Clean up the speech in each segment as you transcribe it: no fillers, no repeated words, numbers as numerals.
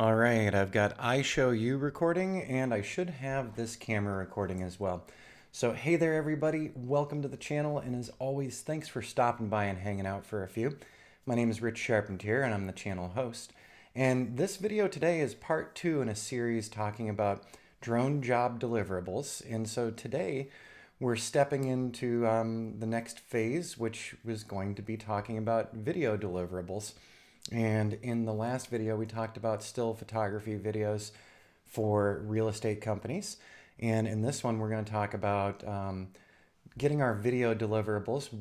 All right, I've got I Show You recording, and I should have this camera recording as well. So hey there everybody, welcome to the channel, and as always, thanks for stopping by and hanging out for a few. My name is Rich Charpentier, and I'm the channel host. And this video today is part 2 in a series talking about drone job deliverables. And so today we're stepping into the next phase, which was going to be talking about video deliverables. And in the last video, we talked about still photography videos for real estate companies. And in this one, we're going to talk about getting our video deliverables,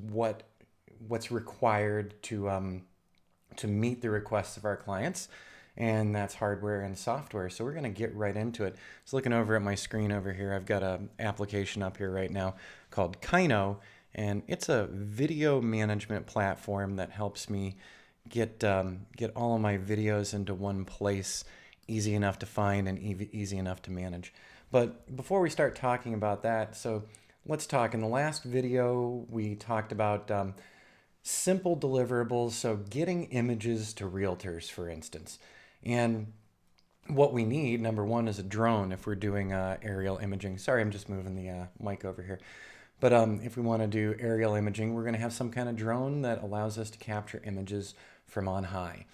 what's required to meet the requests of our clients. And that's hardware and software. So we're going to get right into it. So looking over at my screen over here, I've got an application up here right now called Kino. And it's a video management platform that helps me get all of my videos into one place, easy enough to find and easy enough to manage. But before we start talking about that, so let's talk. In the last video, we talked about simple deliverables, so getting images to realtors, for instance. And what we need, number one, is a drone if we're doing aerial imaging. Sorry, I'm just moving the mic over here. But if we want to do aerial imaging, we're going to have some kind of drone that allows us to capture images from on high.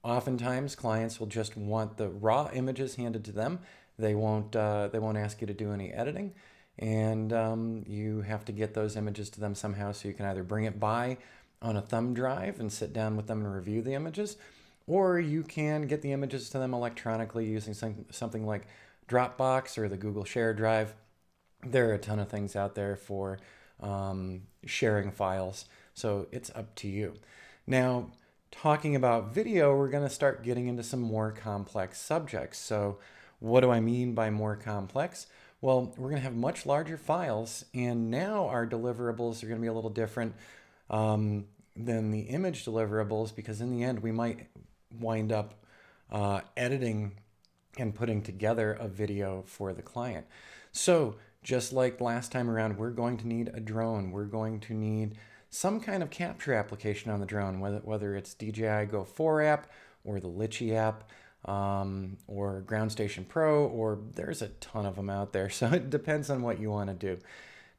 Oftentimes, clients will just want the raw images handed to them. They won't ask you to do any editing, and you have to get those images to them somehow. So you can either bring it by on a thumb drive and sit down with them and review the images, or you can get the images to them electronically using something like Dropbox or the Google Share Drive. There are a ton of things out there for sharing files, so it's up to you. Now, talking about video, we're going to start getting into some more complex subjects. So what do I mean by more complex? Well, we're going to have much larger files, and now our deliverables are going to be a little different than the image deliverables, because in the end, we might wind up editing and putting together a video for the client. So just like last time around, we're going to need a drone. We're going to need some kind of capture application on the drone, whether it's DJI Go 4 app or the Litchi app or Ground Station Pro, or there's a ton of them out there. So it depends on what you want to do.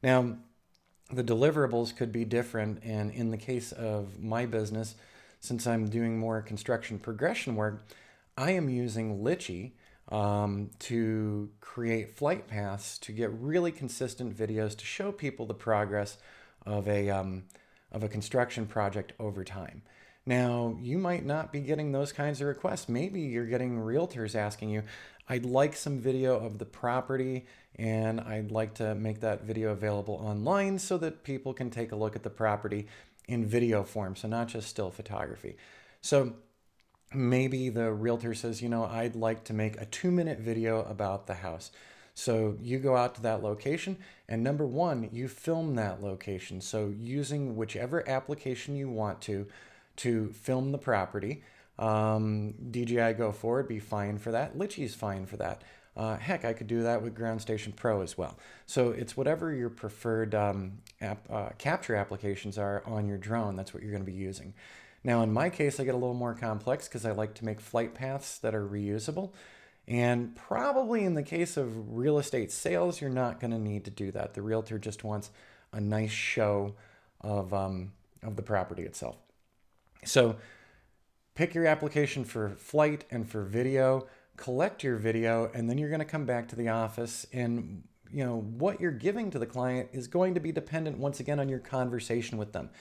Now, the deliverables could be different. And in the case of my business, since I'm doing more construction progression work, I am using Litchi to create flight paths to get really consistent videos to show people the progress of a construction project over time. Now, you might not be getting those kinds of requests. Maybe you're getting realtors asking you, I'd like some video of the property, and I'd like to make that video available online so that people can take a look at the property in video form, so not just still photography. So maybe the realtor says, I'd like to make a 2-minute video about the house. So you go out to that location, and number one, you film that location. So using whichever application you want to film the property. DJI Go 4 would be fine for that. Litchi's fine for that. Heck, I could do that with Ground Station Pro as well. So it's whatever your preferred capture applications are on your drone. That's what you're going to be using. Now, in my case, I get a little more complex because I like to make flight paths that are reusable. And probably in the case of real estate sales, you're not going to need to do that. The realtor just wants a nice show of the property itself. So pick your application for flight and for video, collect your video, and then you're going to come back to the office, and what you're giving to the client is going to be dependent once again on your conversation with them.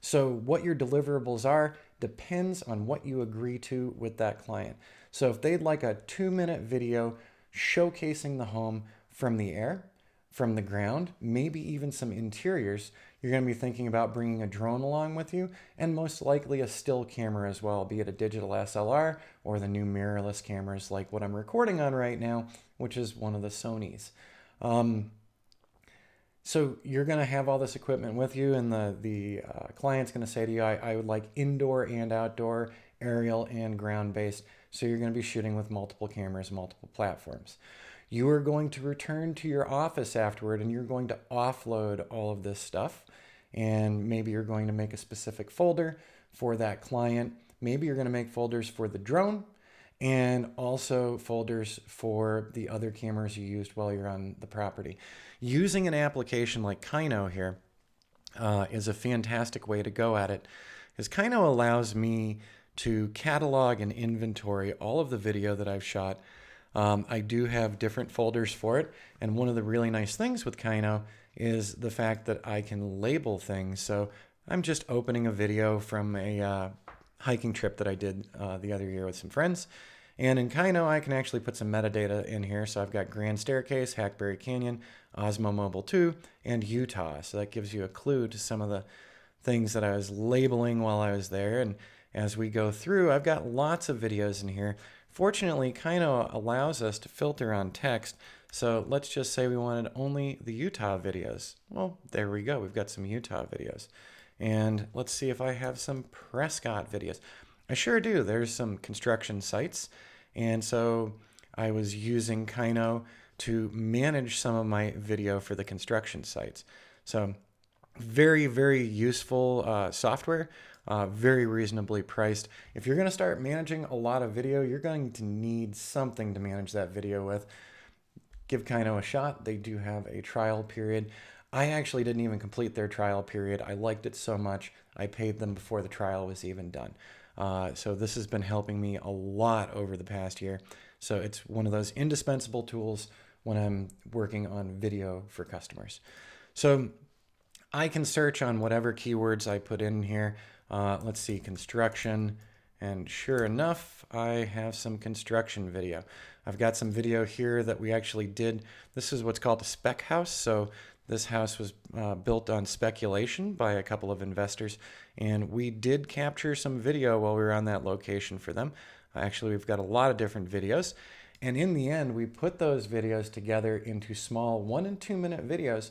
So what your deliverables are depends on what you agree to with that client. So if they'd like a 2-minute video showcasing the home from the air, from the ground, maybe even some interiors, you're going to be thinking about bringing a drone along with you, and most likely a still camera as well, be it a digital SLR or the new mirrorless cameras like what I'm recording on right now, which is one of the Sonys. So you're going to have all this equipment with you, and the client's going to say to you, I would like indoor and outdoor, aerial and ground-based. So you're going to be shooting with multiple cameras, multiple platforms. You are going to return to your office afterward, and you're going to offload all of this stuff. And maybe you're going to make a specific folder for that client. Maybe you're going to make folders for the drone, and also folders for the other cameras you used while you're on the property. Using an application like Kino here is a fantastic way to go at it, because Kino allows me to catalog and inventory all of the video that I've shot. I do have different folders for it, and one of the really nice things with Kino is the fact that I can label things. So I'm just opening a video from a hiking trip that I did the other year with some friends. And in Kino, I can actually put some metadata in here. So I've got Grand Staircase, Hackberry Canyon, Osmo Mobile 2, and Utah. So that gives you a clue to some of the things that I was labeling while I was there. And as we go through, I've got lots of videos in here. Fortunately, Kino allows us to filter on text. So let's just say we wanted only the Utah videos. Well, there we go. We've got some Utah videos. And let's see if I have some Prescott videos. I sure do. There's some construction sites. And so I was using Kino to manage some of my video for the construction sites. So very, very useful software, very reasonably priced. If you're going to start managing a lot of video, you're going to need something to manage that video with. Give Kino a shot. They do have a trial period. I actually didn't even complete their trial period. I liked it so much, I paid them before the trial was even done. So this has been helping me a lot over the past year. So it's one of those indispensable tools when I'm working on video for customers. So I can search on whatever keywords I put in here. Let's see, construction. And sure enough, I have some construction video. I've got some video here that we actually did. This is what's called a spec house. So this house was built on speculation by a couple of investors, and we did capture some video while we were on that location for them. Actually, we've got a lot of different videos, and in the end, we put those videos together into small 1 and 2 minute videos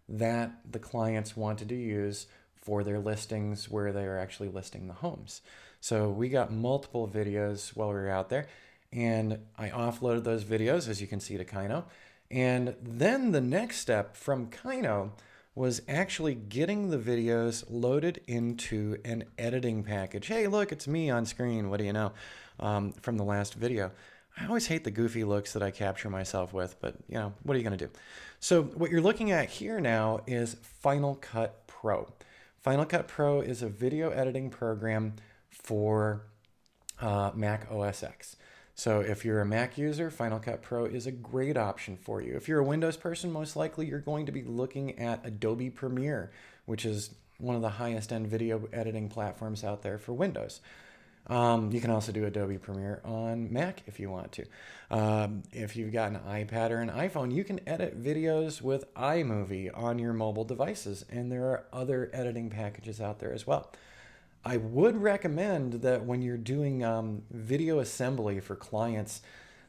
that the clients wanted to use for their listings where they are actually listing the homes. So we got multiple videos while we were out there, and I offloaded those videos, as you can see, to Kino. And then the next step from Kino was actually getting the videos loaded into an editing package. Hey, look, it's me on screen. What do you know? From the last video. I always hate the goofy looks that I capture myself with, but you know, what are you going to do? So what you're looking at here now is Final Cut Pro. Final Cut Pro is a video editing program for Mac OS X. So if you're a Mac user, Final Cut Pro is a great option for you. If you're a Windows person, most likely you're going to be looking at Adobe Premiere, which is one of the highest end video editing platforms out there for Windows. You can also do Adobe Premiere on Mac if you want to. If you've got an iPad or an iPhone, you can edit videos with iMovie on your mobile devices, and there are other editing packages out there as well. I would recommend that when you're doing video assembly for clients,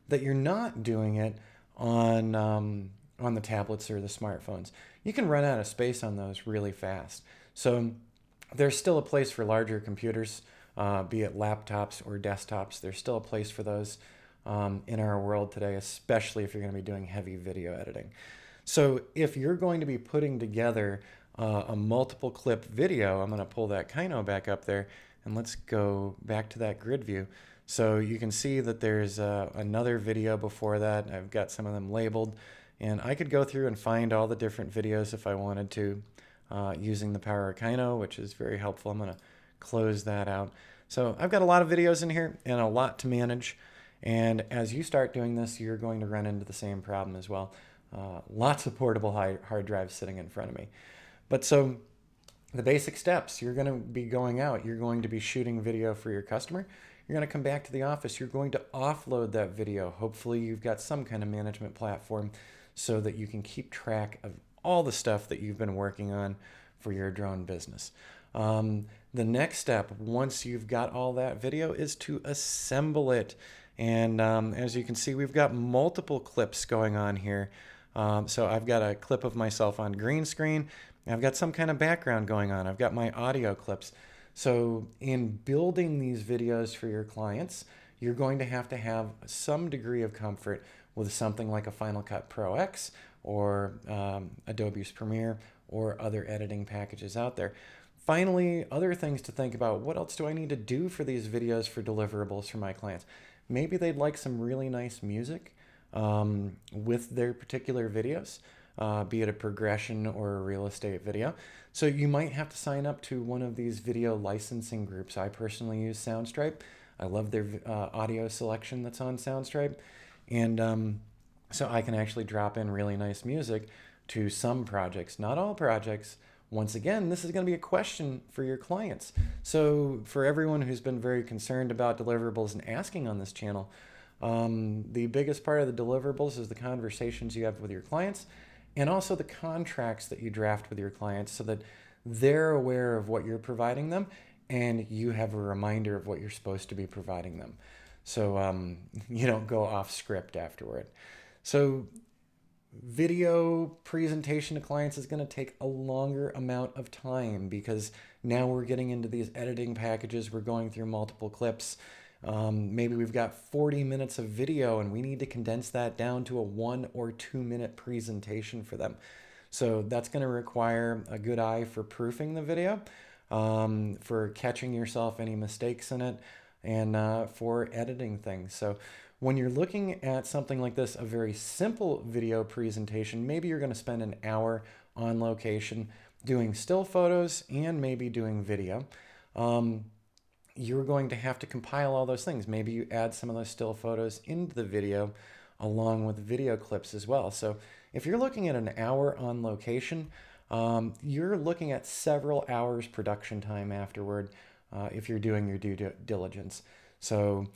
that you're not doing it on the tablets or the smartphones. You can run out of space on those really fast. So there's still a place for larger computers, be it laptops or desktops. There's still a place for those in our world today, especially if you're going to be doing heavy video editing. So if you're going to be putting together a multiple clip video, I'm going to pull that Kino back up there, and let's go back to that grid view. So you can see that there's another video before that. I've got some of them labeled, and I could go through and find all the different videos if I wanted to using the power of Kino, which is very helpful. I'm going to close that out. So I've got a lot of videos in here and a lot to manage, and as you start doing this, you're going to run into the same problem as well. Lots of portable hard drives sitting in front of me. But so the basic steps, you're going to be going out, you're going to be shooting video for your customer, you're going to come back to the office, you're going to offload that video. Hopefully you've got some kind of management platform so that you can keep track of all the stuff that you've been working on for your drone business. The next step, once you've got all that video, is to assemble it. And as you can see, we've got multiple clips going on here. So I've got a clip of myself on green screen. I've got some kind of background going on. I've got my audio clips. So in building these videos for your clients, you're going to have some degree of comfort with something like a Final Cut Pro X or Adobe's Premiere or other editing packages out there. Finally, other things to think about. What else do I need to do for these videos for deliverables for my clients? maybe they'd like some really nice music with their particular videos, be it a progression or a real estate video. So you might have to sign up to one of these video licensing groups. I personally use Soundstripe. I love their audio selection that's on Soundstripe. And so I can actually drop in really nice music to some projects, not all projects. Once again, this is going to be a question for your clients. So for everyone who's been very concerned about deliverables and asking on this channel, the biggest part of the deliverables is the conversations you have with your clients and also the contracts that you draft with your clients so that they're aware of what you're providing them and you have a reminder of what you're supposed to be providing them. So you don't go off script afterward. So video presentation to clients is going to take a longer amount of time because now we're getting into these editing packages. We're going through multiple clips. Maybe we've got 40 minutes of video and we need to condense that down to a 1 or 2 minute presentation for them. So that's going to require a good eye for proofing the video, for catching yourself any mistakes in it, and for editing things. So when you're looking at something like this, a very simple video presentation, maybe you're going to spend an hour on location doing still photos and maybe doing video. You're going to have to compile all those things. Maybe you add some of those still photos into the video along with video clips as well. So if you're looking at an hour on location, you're looking at several hours production time afterward if you're doing your due diligence. So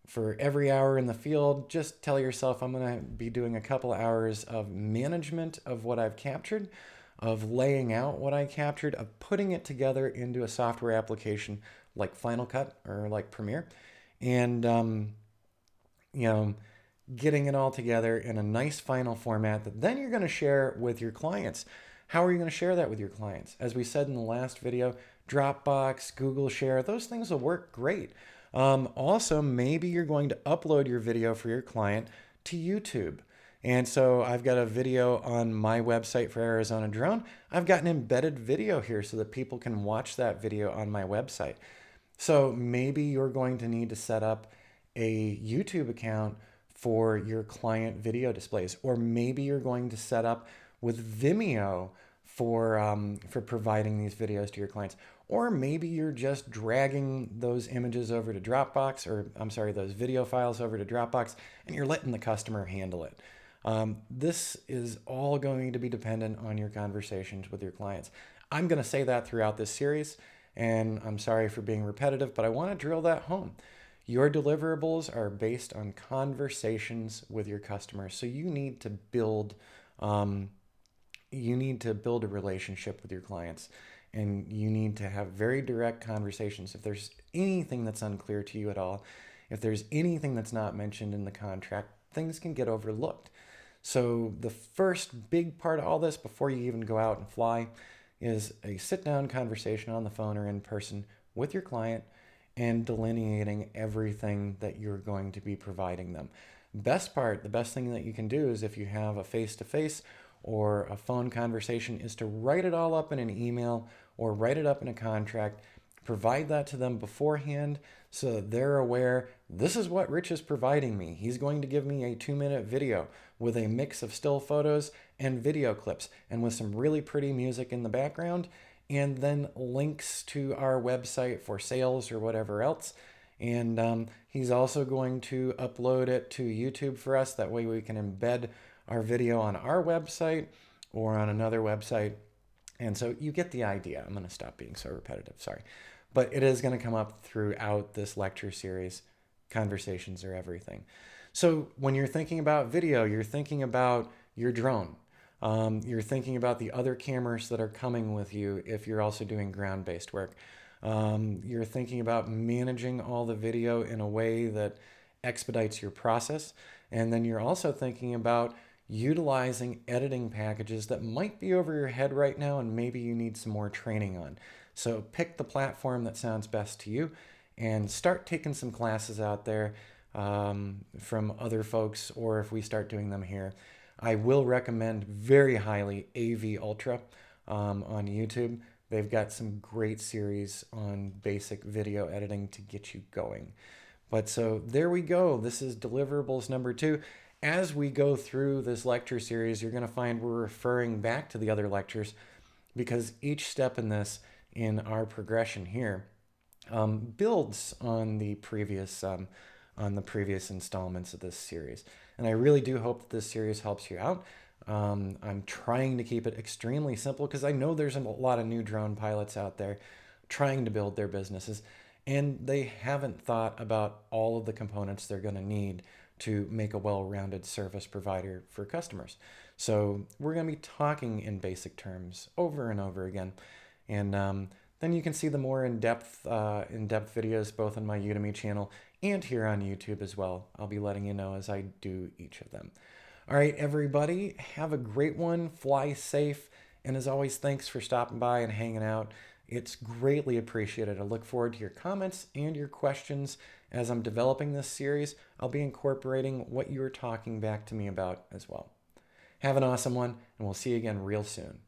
for every hour in the field, just tell yourself, I'm going to be doing a couple hours of management of what I've captured, of laying out what I captured, of putting it together into a software application like Final Cut or like Premiere, and getting it all together in a nice final format that then you're going to share with your clients. How are you going to share that with your clients? As we said in the last video, Dropbox, Google Share, those things will work great. Also, maybe you're going to upload your video for your client to YouTube. And so I've got a video on my website for Arizona Drone. I've got an embedded video here so that people can watch that video on my website. So maybe you're going to need to set up a YouTube account for your client video displays, or maybe you're going to set up with Vimeo for providing these videos to your clients. Or maybe you're just dragging those images over to Dropbox, or I'm sorry, those video files over to Dropbox, and you're letting the customer handle it. This is all going to be dependent on your conversations with your clients. I'm going to say that throughout this series, and I'm sorry for being repetitive, but I want to drill that home. Your deliverables are based on conversations with your customers. So you need to build a relationship with your clients, and you need to have very direct conversations. If there's anything that's unclear to you at all, if there's anything that's not mentioned in the contract, things can get overlooked. So the first big part of all this before you even go out and fly is a sit-down conversation on the phone or in person with your client and delineating everything that you're going to be providing them. The best thing that you can do is if you have a face-to-face or a phone conversation is to write it all up in an email or write it up in a contract, provide that to them beforehand so that they're aware, this is what Rich is providing me. He's going to give me a 2-minute video with a mix of still photos and video clips and with some really pretty music in the background, and then links to our website for sales or whatever else. And he's also going to upload it to YouTube for us. That way we can embed our video on our website or on another website. And so you get the idea. I'm going to stop being so repetitive, sorry. But it is going to come up throughout this lecture series. Conversations are everything. So when you're thinking about video, you're thinking about your drone. You're thinking about the other cameras that are coming with you if you're also doing ground-based work. You're thinking about managing all the video in a way that expedites your process. And then you're also thinking about utilizing editing packages that might be over your head right now and maybe you need some more training on. So pick the platform that sounds best to you and start taking some classes out there from other folks, or if we start doing them here. I will recommend very highly AV Ultra on YouTube. They've got some great series on basic video editing to get you going. But so there we go. This is deliverables number 2. As we go through this lecture series, you're going to find we're referring back to the other lectures because each step in this, in our progression here, builds on the previous installments of this series. And I really do hope that this series helps you out. I'm trying to keep it extremely simple because I know there's a lot of new drone pilots out there trying to build their businesses, and they haven't thought about all of the components they're going to need to make a well-rounded service provider for customers. So we're going to be talking in basic terms over and over again. And then you can see the more in-depth videos both on my Udemy channel and here on YouTube as well. I'll be letting you know as I do each of them. All right, everybody, have a great one. Fly safe. And as always, thanks for stopping by and hanging out. It's greatly appreciated. I look forward to your comments and your questions. As I'm developing this series, I'll be incorporating what you're talking back to me about as well. Have an awesome one, and we'll see you again real soon.